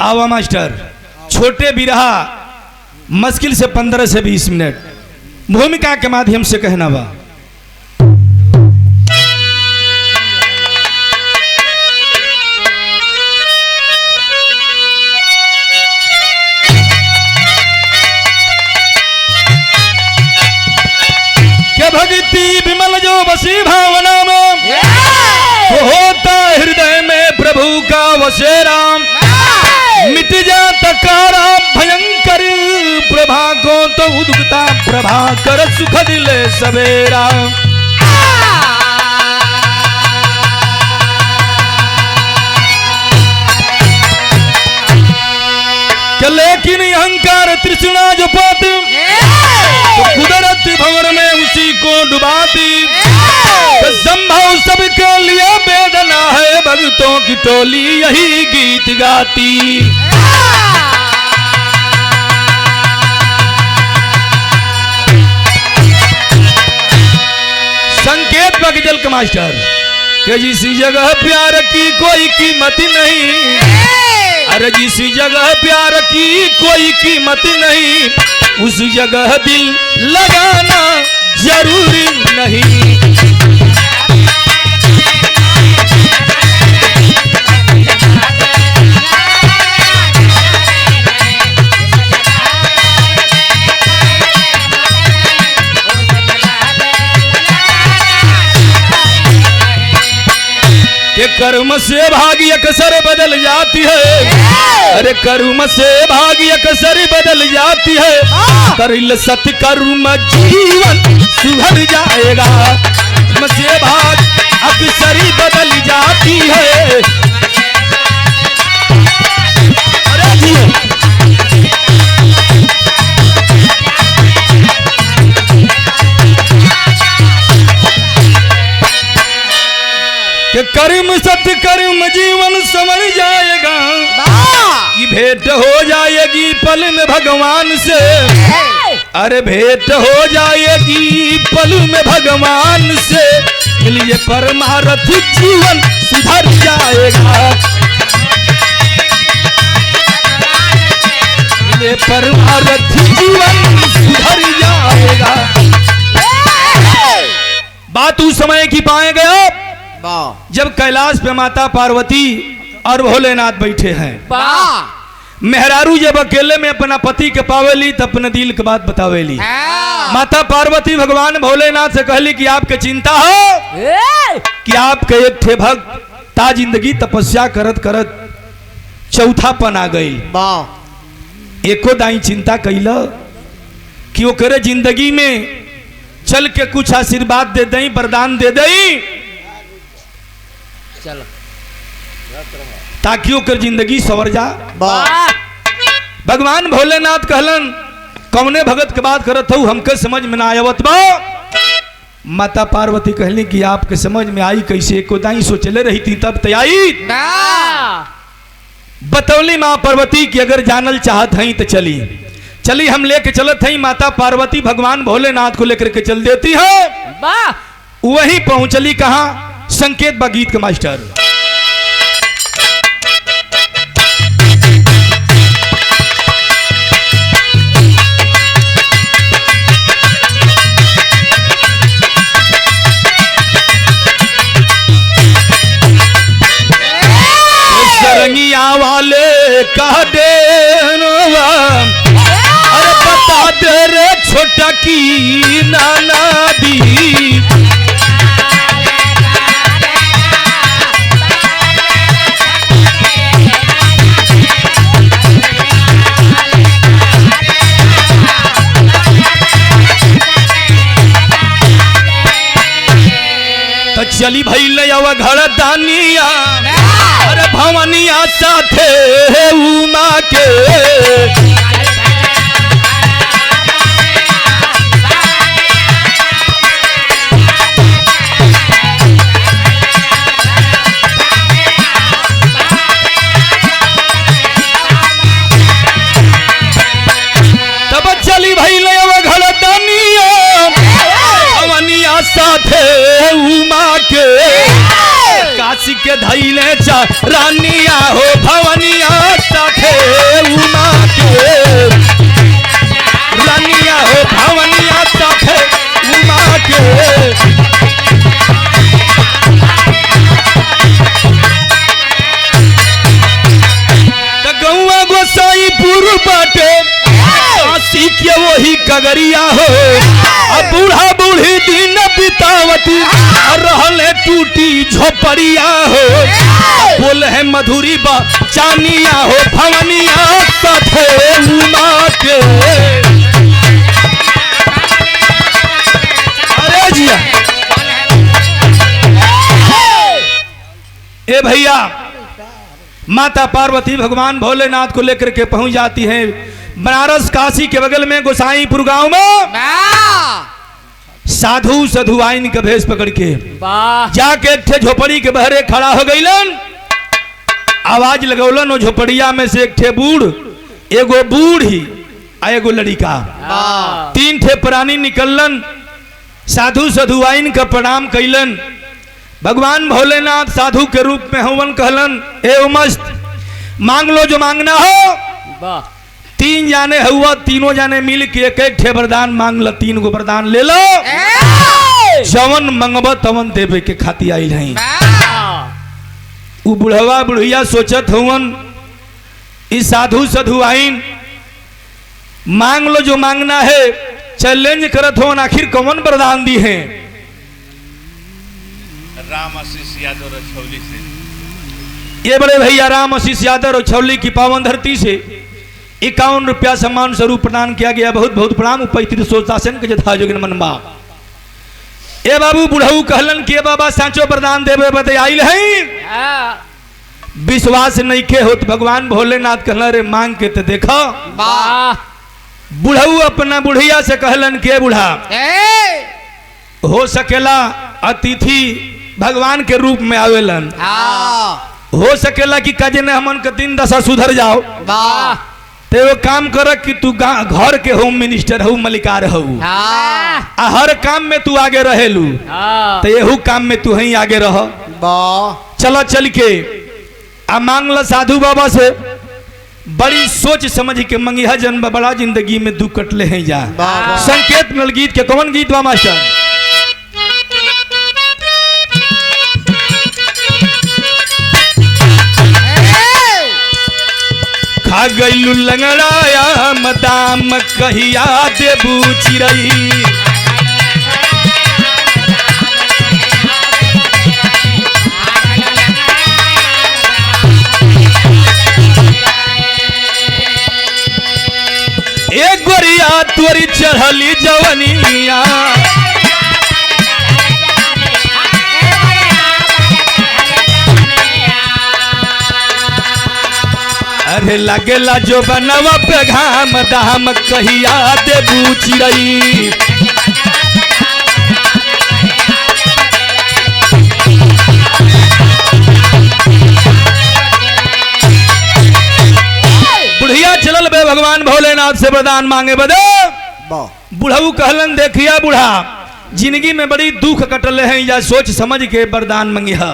आवा मास्टर, छोटे बिरहा मुश्किल से 15 से 20 मिनट भूमिका के माध्यम से कहना बा। भक्ति विमल जो बसी भावना में होता हृदय में प्रभु का वसेरा, मिट जाता कारा भयंकर प्रभा को तो उदुकता प्रभा कर सुख दिले सवेरा। लेकिन अहंकार तृष्णा जो पात तो कुदरत भंवर में उसी को डुबाती, तो संभव सबके लिए वेदना है भक्तों की टोली यही गीत गाती। संकेत बगजल का मास्टर कि जिस जगह प्यार की कोई कीमत नहीं, अरे जिस जगह प्यार की कोई कीमत नहीं उस जगह दिल लगाना जरूरी नहीं। कि कर्म से भाग्य अक्सर बदल जाती है, अरे कर्म से भाग्य अक्सर बदल जाती है, करिल सत्कर्म जीवन सुधर जाएगा। कर्म से भाग्य अक्सर बदल जाती है, अरे जी कि कर्म सत्कर्म जीवन संवर जाएगा, कि भेंट हो जाएगी पल में भगवान से, अरे भेंट हो जाएगी पल में भगवान से, मिलिए परमार्थ जीवन सुधर जाएगा। मिलिए परमार्थ जीवन सुधर जाएगा। बात उस समय की पाए गया जब कैलाश पे माता पार्वती और भोलेनाथ बैठे हैं। मेहरारू जब अकेले में अपना पति के पावेली तो अपने दिल की बात बतावेली। माता पार्वती भगवान भोलेनाथ से कहली कि आपके चिंता हो कि आपके एक ठे भक्त ता जिंदगी तपस्या करत करत चौथापन आ गई, एको दाई चिंता कैला कि वो करे जिंदगी में चल के कुछ आशीर्वाद दे दई, वरदान दे दई, चलो ताकि ओकर जिंदगी सवर जा। भगवान भोलेनाथ कहलन कौने भगत के बात करत हूँ हमके समझ में ना आवत बा। माता पार्वती कहली कि आपके समझ में आई कैसे, को दाई सोचले रही थी तब तैयारी बतौली माँ पार्वती की अगर जानल चाहत हई तो चली चली हम लेके चलत हई। माता पार्वती भगवान भोलेनाथ को लेकर के चल देती है। वहीं पहुंचली कहा, संकेत बा गीत के मास्टर। सरंगिया वाले कह दे अरे बता दे रे छोटा की नाना दी, चली भैले घर दानिया अरे भवनिया साथे उमा के, तब चली भैले घर दानिया भवनिया साथे उमा के, काशी के धैले रानिया हो भवनिया साथे बाटे काशी के वही कगरिया हो। अब बूढ़ा बूढ़ी दिन बितावती रहले टूटी झोपड़िया हो। बोल है मधुरी बा चानिया हो भवनिया कथे उमा के। अरे जिया ए भैया, माता पार्वती भगवान भोलेनाथ को लेकर के पहुंच जाती हैं बनारस काशी के बगल में गोसाईपुर गांव में। साधु सधुआइन का भेष पकड़ के जाके एक झोपड़ी के बहरे खड़ा हो गईलन। आवाज लगौलन, झोपड़िया में से एक ठे बूढ़, एगो बूढ़ी आ एगो लड़िका, 3 ठे प्राणी निकलन। साधु सधुआइन का प्रणाम कैलन। भगवान भोलेनाथ साधु के रूप में हवन कहलन, ए मस्त मांग लो जो मांगना हो। 3 जाने हुआ, तीनों जाने मिल के एक एक ठे वरदान मांग लो, 3 गो वरदान ले लो। जवन मंगब तवन देवे के खाती आई नहीं। उ बुढ़वा बुढ़िया सोचत हवन, इस साधु सधुआइन मांग लो जो मांगना है, चैलेंज करत हो, आखिर कौन वरदान दी है। राम आशीष यादव रछौली से, ये बड़े भैया राम आशीष यादव रछौली की पावन धरती से 51 रुपया सम्मान स्वरूप प्रदान किया गया। बहुत बहुत प्रणाम। उपस्थित सोचासन के जथा जोगिन मनबा। ए बाबू बुढ़ऊ कहलन के बाबा सांचो वरदान देवे बदे आइल है। विश्वास नहीं के होत। भगवान भोलेनाथ कहलन, रे मांग के तो देखो। बुढ़ऊ अपना बुढ़िया से कहलन के बूढ़ा हो सकेला अतिथि भगवान के रूप में आवेलन, हो सकेला कि कजे ने हमन के दिन दशा सुधर जाओ। ते वो काम कर कि तू घर के होम मिनिस्टर हो, मलिकार हो, हर काम में तू आगे रहेलू, तो यहू काम में तू ही आगे रह। चलो चल के आ मांग ला साधु बाबा से। बड़ी सोच समझ के मंगिया जन्म बड़ा जिंदगी में दुख कटले हैं जा। संकेत मिल गीत के कौन गीत बा मास्टर? खा गईलू लंगड़ाया मदाम कहिया देबू चिरई। एक गोरिया तोरी चढ़ली जवनिया, अरे लगेला जो बनवा पे घाम दाम कहिया देबू चिरई। बुढ़िया चलल बे भगवान भोलेनाथ से वरदान मांगे बदे। बुढ़ऊ कहलन, देखिया बूढ़ा जिंदगी में बड़ी दुख कटले हैं, या सोच समझ के वरदान मंगिया।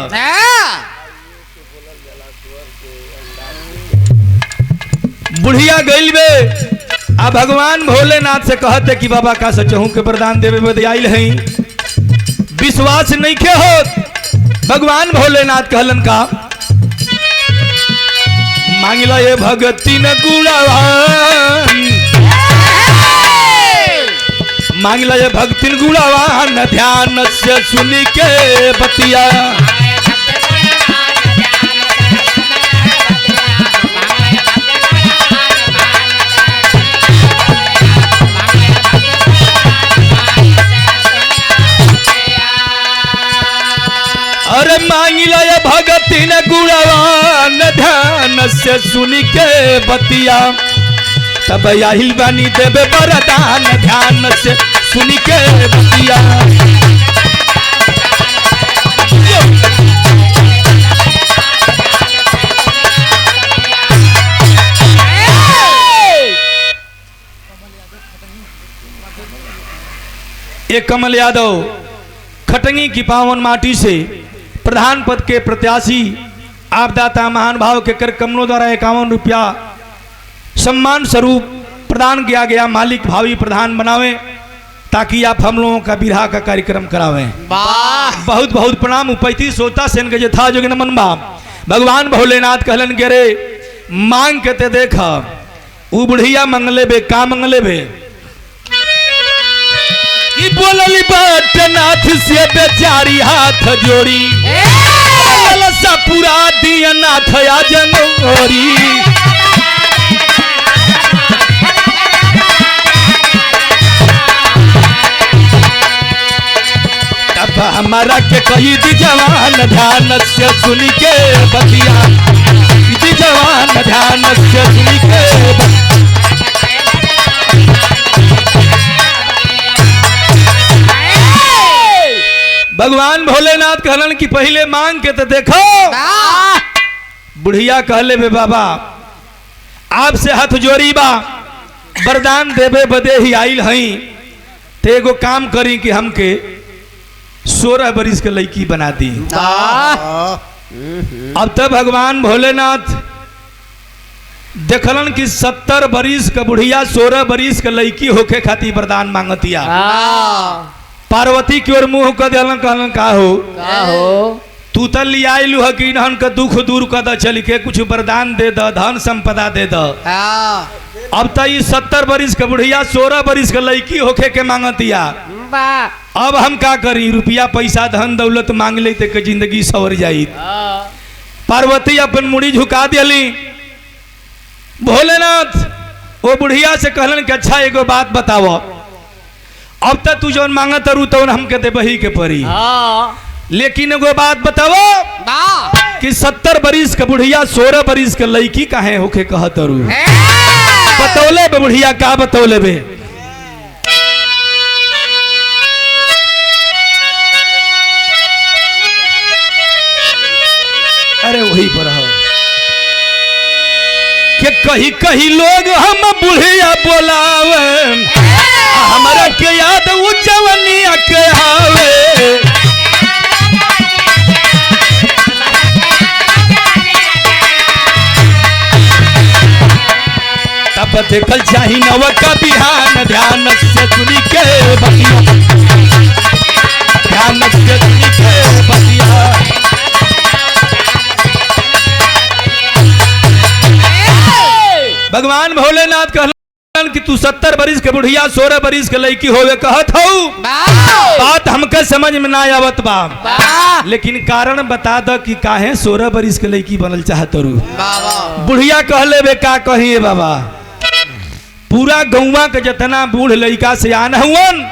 बुढ़िया गइल बे आ भगवान भोलेनाथ से कहते कि बाबा का सचहूं के वरदान देवे बदे आइल हैं। विश्वास नहीं के हो। भगवान भोलेनाथ कहलन का मांगला ये भगती न गुणावान, मांगला ये भक्ति गुणावान ध्यान से सुनी के बतिया। अरे मांगिला ये भगती न गुणवान ध्यान से सुनी के बतिया। तब यही बनी देवे वरदान ध्यान से सुनी के बतिया। एक कमल यादव खटंगी की पावन माटी से प्रधान पद के प्रत्याशी आपदाता महान भाव के कर कमलों द्वारा 51 रुपया सम्मान स्वरूप प्रदान किया गया। मालिक भावी प्रधान बनावे ताकि आप हम लोगों का विवाह का कार्यक्रम करावें। बहुत बहुत प्रणाम। उपैती सोता सेन के था जोगिन मनबा। भगवान भोलेनाथ कहलन के रे मांग के ते देखा उ बुढ़िया मंगले बे का मंगले बे कि बोलली बट नाथ से बेचारी हाथ जोड़ी सा पूरा दिया नाथ या जनोरी तब हमारा के कही दी जवान ध्यान से सुनी के बतिया दी जवान ध्यान से सुनी के भगवान भोलेनाथ कहलन कि पहले मांग के तो देखो। बुढ़िया कहले बे बाबा आपसे हाथ जोड़ी बा वरदान देवे बदे ही आइल हई ते एगो काम करी कि हमके 16 बरिस के लड़की बना दी। अब तक भगवान भोलेनाथ देखलन कि 70 बरिस का बुढ़िया 16 बरिस के लड़की होके खातिर वरदान मांगतिया। पार्वती की ओर मुंह कर दिलन कहलन का हो तू तो लिया आइलू है कि इन्हन का दुख दूर कर द चल के कुछ वरदान दे द धन संपदा दे द। अब तो ये 70 बरिस के बुढ़िया 16 बरिस के लड़की होके के मांगतिया। अब हम का करी रुपया पैसा धन दौलत मांग ले के जिंदगी सवर जाई। पार्वती अपन मुड़ी झुका दिली। भोलेनाथ वो बुढ़िया से कहलन कि अच्छा एगो बात बताओ अब तक तू जौन मांगत रू तो हमके दे बही के परी लेकिन एगो बात बताओ कि 70 बरिस के बुढ़िया 16 बरिस के लड़की काहे होके कहत रू बतौले बे बुढ़िया का बतौले बे अरे वही पर हो कि कहीं कहीं लोग हम बुढ़िया बोलावे हमारा के याद उ जवनिया के आवे तब देखल चाही नवका बिहान ध्यान से सुनी के बतिया ध्यान से सुनी के बतिया। भगवान भोलेनाथ कहलन कि तू 70 बरिस के बुढ़िया 16 बरिस के लड़की होवे कहत हऊ बात हमके समझ में ना आवत बा लेकिन कारण बता द कि काहे 16 बरिस के लड़की बनल चाहत रू। बुढ़िया कहले बे का कहिए बाबा पूरा गौवा के जितना बूढ़ लड़का से आन हुवन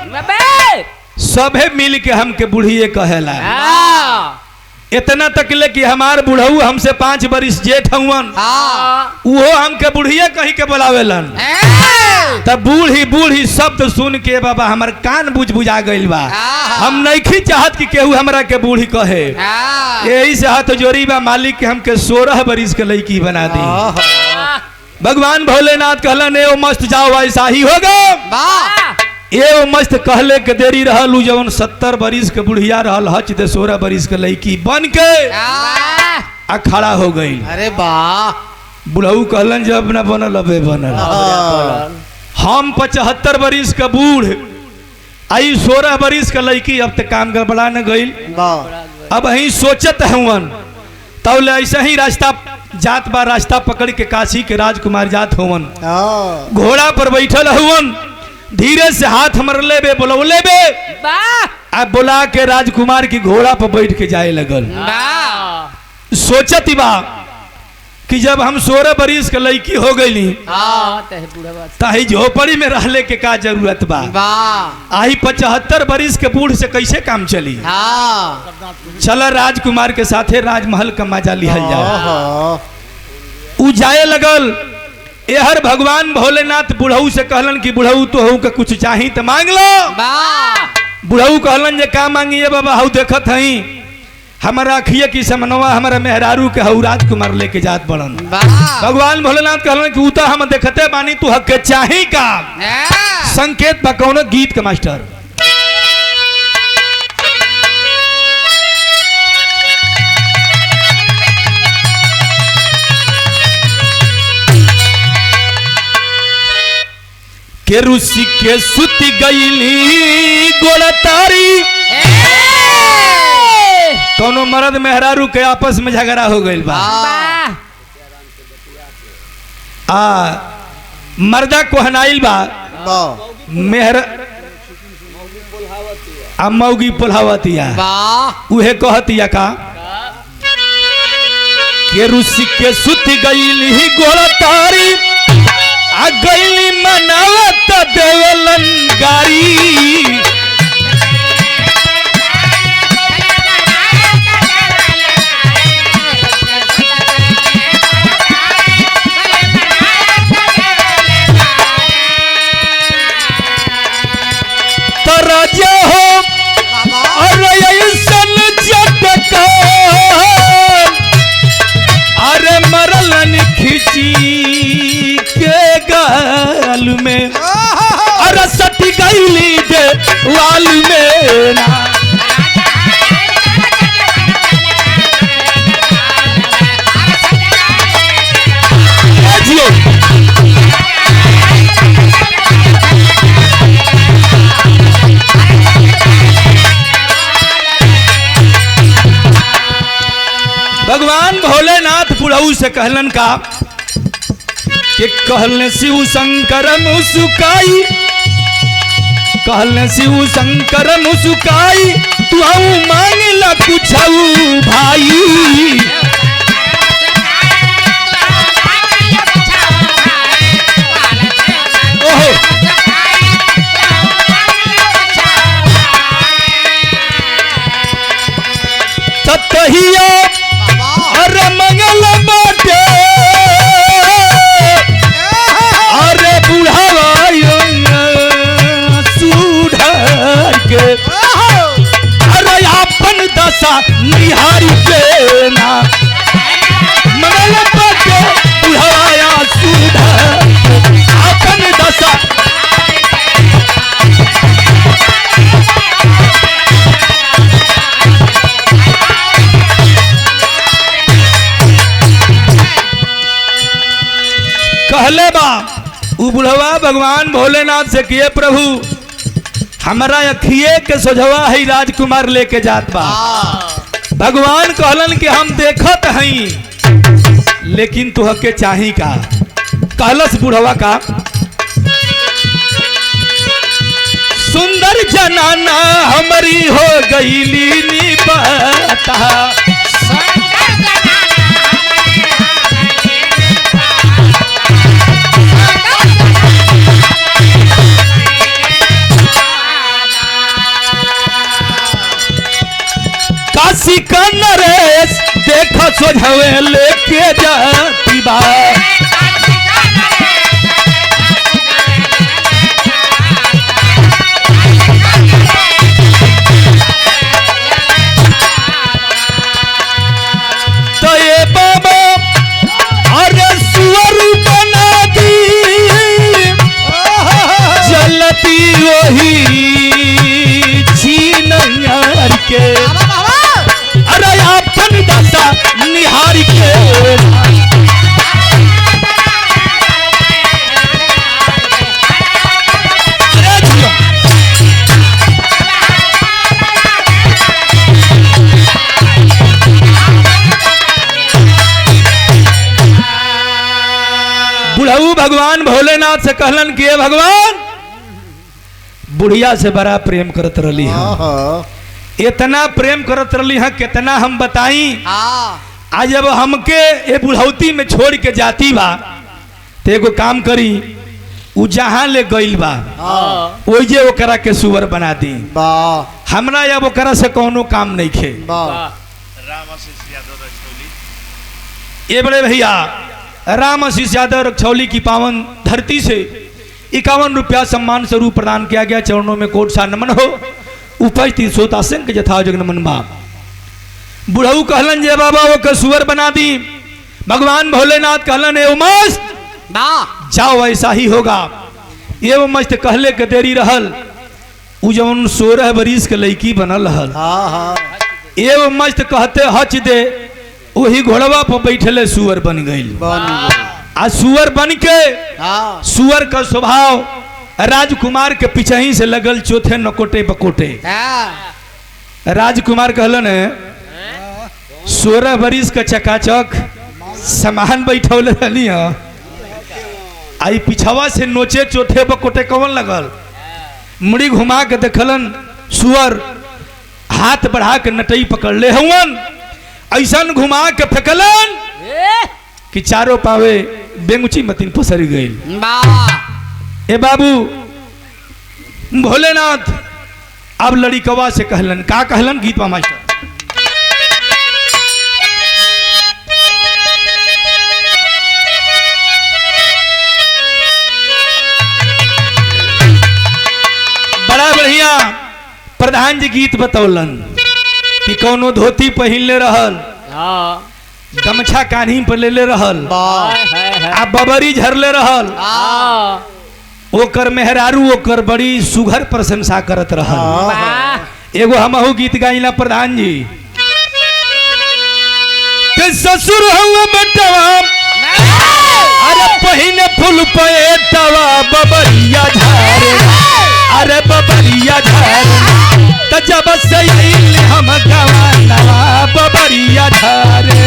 सभे मिल के हमके बुढ़िए कहेला। इतना तक ले कि हमार बुढ़ऊ हमसे 5 बरिस जेठ हुवन वो हमके बुढ़िए कही के बुलावेलन। तब बूढ़ी बूढ़ी शब्द सुन के बाबा हमार कान बुझ बुझा गइल बा। हम नहीं चाहत कि केहू हमरा के बूढ़ी कहे यही से हाथ जोड़ी बा मालिक के हमके 16 बरिस के लड़की बना दी। भगवान भोलेनाथ कहलन ए मस्त जाओ ऐसा ही होगा ये मस्त कहले के देरी रहल जवन 70 बरिस के बुढ़िया रहल हच दे 16 बरिस के लड़की बन के खड़ा हो गई। अरे वाह बुढ़ऊ कहलन जब न बनल अबे बनल हम 75 बरिस का बूढ़ आई 16 बरिस का लड़की अब तक काम गड़बड़ा न गई। अब ही सोचत हुवन तब ऐसा ही रास्ता जात बा रास्ता पकड़ के काशी के राजकुमार जात हुवन घोड़ा पर बैठल हुवन धीरे से हाथ मरले बे बुलौले बे अब बुला के राजकुमार की घोड़ा पर बैठ के जाए लगल। सोचती बा कि जब हम 16 बरिस के लड़की हो गई ताही झोपड़ी में रहले के का जरूरत बा आई 75 बरिस के बूढ़ से कैसे काम चली। चल राजकुमार के साथे राजमहल का मजा लिहल जाए। उ जाए लगल एहर भगवान भोलेनाथ बुढ़ऊ से कहलन कि बुढ़ऊ तो हऊ के कुछ चाही तो मांग लो। बुढ़ऊ कहलन जे का मांगिए बाबा हऊ देखत हई हमारा अखिए की समनवा हमारा मेहरारू के हऊ राजकुमार लेके जात बड़न। भगवान भोलेनाथ कहलन कि उता हम देखते बानी तू हक के चाही का संकेत बा कौन गीत के मास्टर के रुसी के सुती गईली गोलतारी कोनो मर्द मेहरारू के आपस में झगड़ा हो गइल बा मर्दा कोहनाइल बा मेहर मौगी पुल्हावतिया उहे कहतिया का के रुसी के सुत गईली ही गोला तारी आ गईली मनावत देवलन गारी तराजा हो अरे ऐसन झटका अरे मरलन खिंची के गाल में अरे सटी गईली दे वाल में ना भगवान भोलेनाथ बुढ़ऊ से कहलन का कि कहलन शिव शंकर मुसुकाई कहलन शिव शंकर मुसुकाई तू मांग ला कुछ भाई ओहो ततहिया अरे मंगल बाटे अरे बुढ़ावा सुधार के अरे अपन दशा निहारी के ना मंगल बाटे बुढ़ावा सुधार अपन दशा कहले बा उ बुढ़वा भगवान भोलेनाथ से किए प्रभु हमारा अखिए के सोझवा है राजकुमार लेके जात बा भगवान कहलन कि हम देखत हई लेकिन तुहके चाही का कहलस बुढ़वा का सुंदर जनाना हमारी हो गईली नी पता काशी का नरेश देख सोझवे लेके जाती बा तो ये बाबा अरे सुअर बना दी जलती वही छीनर के अरे अपन दशा निहार के बुढ़ऊ भगवान भोलेनाथ से कहलन कि भगवान बुढ़िया से बड़ा प्रेम करत रही है इतना प्रेम करत रही है कितना हम बताई आज जब हमके ये बुढ़ौती में छोड़ के जाती बा तो एगो काम करी उ जहाँ ले गईल बा ओजे ओकरा के सुअर बना दी हमरा अब ओकरा से कोनो काम नहीं खे ये बड़े भैया राम आशीष यादव रक्षौली की पावन धरती से 51 रुपया सम्मान स्वरूप प्रदान किया गया। चरणों में कोट सा नमन हो। उपस्थित श्रोता संघ जथा जगन मन बा। बुढ़ऊ कहलन जे बाबा वो के सुअर बना दी। भगवान भोलेनाथ कहलन ए मस्त जाओ ऐसा ही होगा। ये वो मस्त कहले के देरी रहल उ जवन 16 बरिस के लड़की बनल रहल। ये वो मस्त कहते हच दे वही घोड़वा पर बैठले सुअर बन गई। आ सुअर बन के सुअर का स्वभाव राजकुमार के पीछे ही से लगल चौथे नकोटे बकोटे। राजकुमार कहलन 16 बरिस का चकाचक सामान बैठौले रहली आई पिछवा से नोचे चोटे पर कोटे कवन लगल, मुड़ी घुमा के देखलन सुअर, हाथ बढ़ा के नटई पकड़ ले हुवन, ऐसा घुमा के फेंकलन कि चारों पावे बेंगुची मतीन पसरी गई। ए बाबू भोलेनाथ अब लड़िकवा से कहलन, का कहलन गीतवा मास्टर, बड़ा बढ़िया प्रधान जी गीत बतौलन कि कौनो धोती पहिन ले रहल, गमछा कान्ही पर ले रहल, आ बबरी झरले रहल, ओकर मेहरारू ओकर बड़ी सुघर प्रशंसा करत रहल। एगो हमहू गीत गाइला प्रधान जी के ससुर हुआ बेटवा, अरे पहिने फूल पेटवा बबरिया झारे, अरे बबरिया झारे त जब से हम गवाना बबरिया झारे।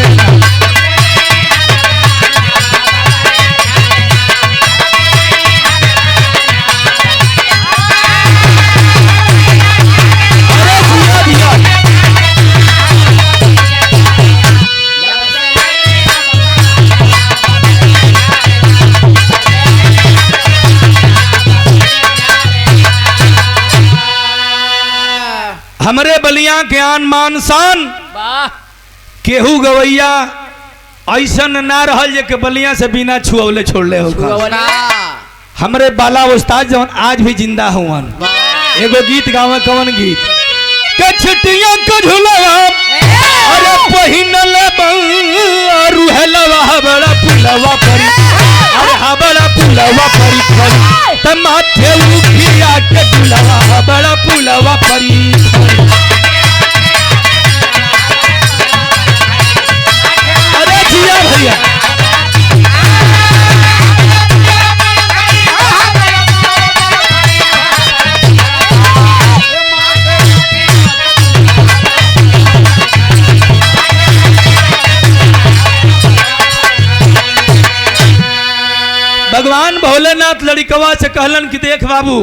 हमरे बलिया के आन मान शान केहू गवैया ऐसन ना रहल जे के बलिया से बिना छुअवले छोड़ले हो। हमरे बाला उस्ताद जवन आज भी जिंदा हुवन। एगो गीत गावे, कवन गीत, के छिटिया के झुलवा, अरे पहिनल रुहलवा बड़ा पुलवा परी, अरे बड़ा पुलवा परी त माथे उखिया के झुलवा बड़ा पुलवा परी। अरे जिया भैया भगवान भोलेनाथ लड़िकवा से कहलन कि देख बाबू,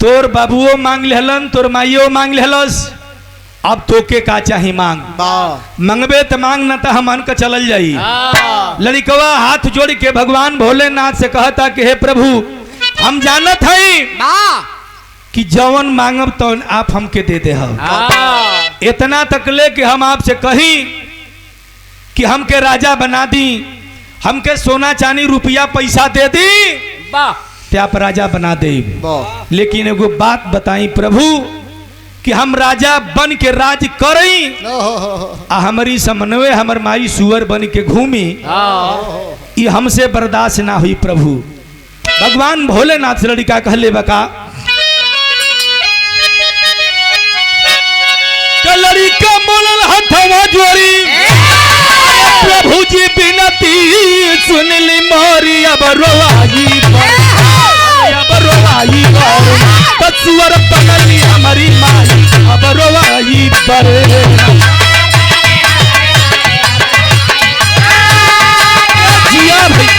तोर बाबुओ मांग लेहलन, तोर माइयो मांग लेहलस, अब तोके का चाही मांग, मंगबे त मांग न त हमन का चलल जाई। लड़िकवा हाथ जोड़ के भगवान भोलेनाथ से कहता कि हे प्रभु, हम जानत हई कि जवन मांगब तो आप हमके दे दे हो। इतना तक ले कि हम आपसे कही कि हमके राजा बना दी, हमके सोना चांदी रुपया पैसा दे दी, ते आप राजा बना दे। लेकिन एगो बात बताई प्रभु कि हम राजा बन के राज करई, आ हमारी समन्वय हमर माई सुअर बन के घूमी, ये हमसे बर्दाश्त ना हुई प्रभु। भगवान भोलेनाथ से लड़का कहले बका, लड़का बोलल हथवा जोड़ी, प्रभु जी बिनती सुन ली मोरी, अब रोवाई अब रोवाई पर सुअर पकड़ी हमारी माई, अब रोवाई पर। जिया भाई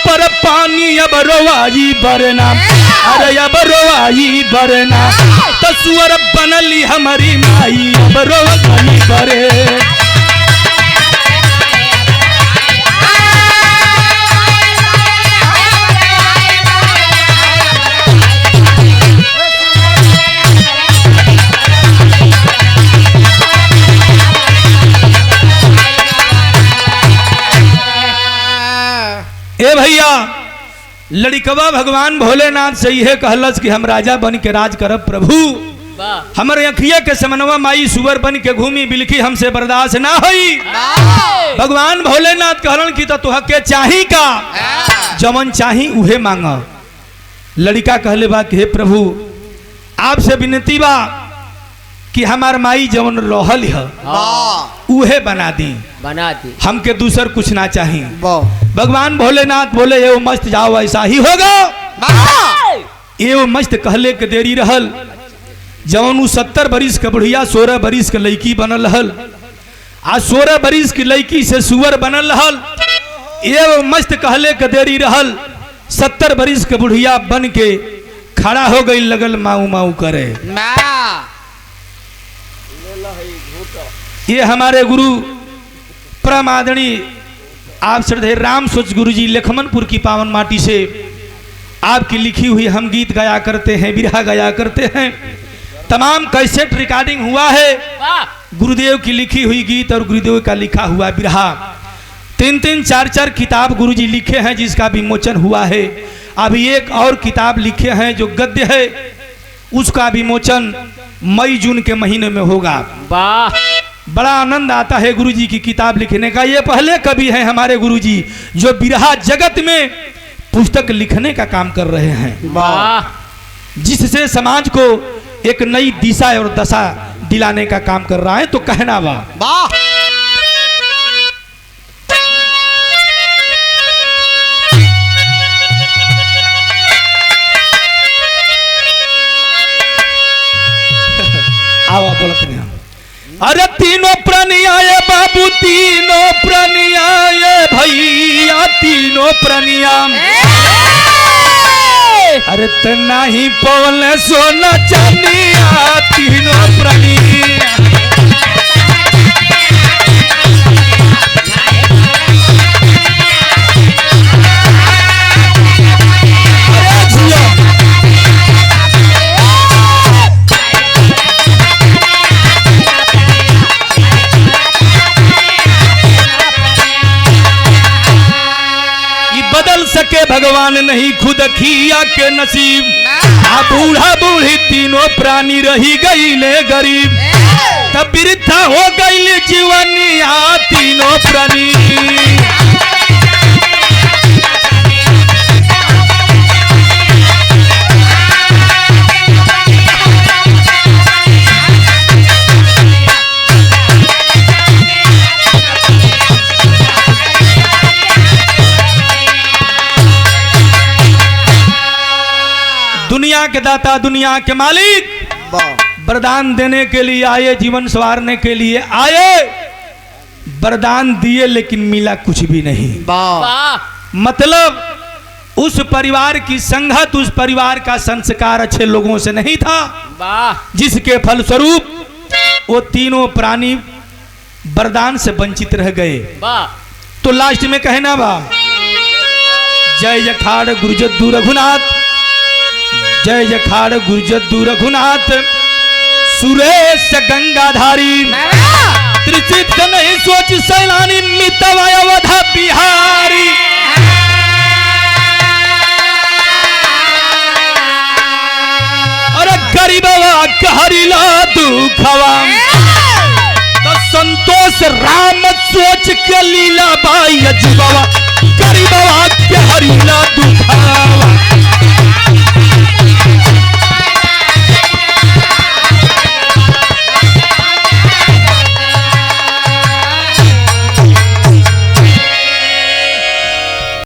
पर पानी, अब रोवाई बरना, अरे अब रोवाई बरना तो सुअर बनली हमारी माई, अब रोवाई बरे। ए भैया लड़िकवा भगवान भोलेनाथ से यह कहलस कि हम राजा बन के राज करब प्रभु, हमारे अखिया के समनवा माई सुअर बन के घूमी बिलखी, हमसे बर्दाश्त ना होई। भगवान भोलेनाथ कहलन कि तो तुहके चाही का, जमन चाही उहे मांग। लड़िका कहले बा कि हे प्रभु, आपसे विनती बा कि हमार माई जवन रहल है उहे बना दी, हमके दूसर कुछ ना चाहिए। भगवान भोलेनाथ बोले ये मस्त जाओ ऐसा ही होगा। ये मस्त कहले के देरी रहल, जवन उ 70 बरिस के बुढ़िया 16 बरिस के लड़की बनल रहल, आ 16 बरिस की लड़की से सुअर बनल रहल। ये मस्त कहले के देरी रहल, 70 बरिस के बुढ़िया बन के खड़ा हो गई, लगल माऊ माऊ करे। ये हमारे गुरु परम आदरणीय आप श्रद्धेय राम सोच गुरु जी लखमनपुर की पावन माटी से आपकी लिखी हुई हम गीत गाया करते हैं, बिरहा गाया करते हैं। तमाम कैसेट रिकॉर्डिंग हुआ है, गुरुदेव की लिखी हुई गीत और गुरुदेव का लिखा हुआ बिरहा, 3-3 4-4 किताब गुरुजी लिखे हैं जिसका विमोचन हुआ है। अभी एक और किताब लिखे हैं जो गद्य है, उसका विमोचन मई जून के महीने में होगा। बड़ा आनंद आता है गुरुजी की किताब लिखने का। ये पहले कवि हैं हमारे गुरुजी जो बिरहा जगत में पुस्तक लिखने का काम कर रहे हैं, जिससे समाज को एक नई दिशा और दशा दिलाने का काम कर रहा है। तो कहना वाह। आवा बोलते हैं, अरे तीनों प्राणी आए बाबू, तीनों प्राणी आए भैया, तीनों प्राणी अरे तना ही पवन सोना चांदिया, तीनों प्राणी सके भगवान नहीं खुद किया के नसीब, आ बूढ़ा बूढ़ी तीनों प्राणी रही गई ले गरीब, तब वृद्धा हो गई जीवनिया, तीनों प्राणी दुनिया के दाता, दुनिया के मालिक वरदान देने के लिए आए, जीवन संवारने के लिए आए, वरदान दिए लेकिन मिला कुछ भी नहीं। मतलब उस परिवार की संगत, उस परिवार का संस्कार अच्छे लोगों से नहीं था, जिसके फलस्वरूप वो तीनों प्राणी वरदान से वंचित रह गए। तो लास्ट में कहना बा, जय जखाड़ गुरुजद्दू रघुनाथ, जय जखाड़ गुरुजद्दू रघुनाथ, सुरेश गंगाधारी, त्रिचित नहीं सोच सैलानी, मितवा अवधा बिहारी। अरे गरीबवा कहरिला दुखवा, तो संतोष राम सोच के लीला बा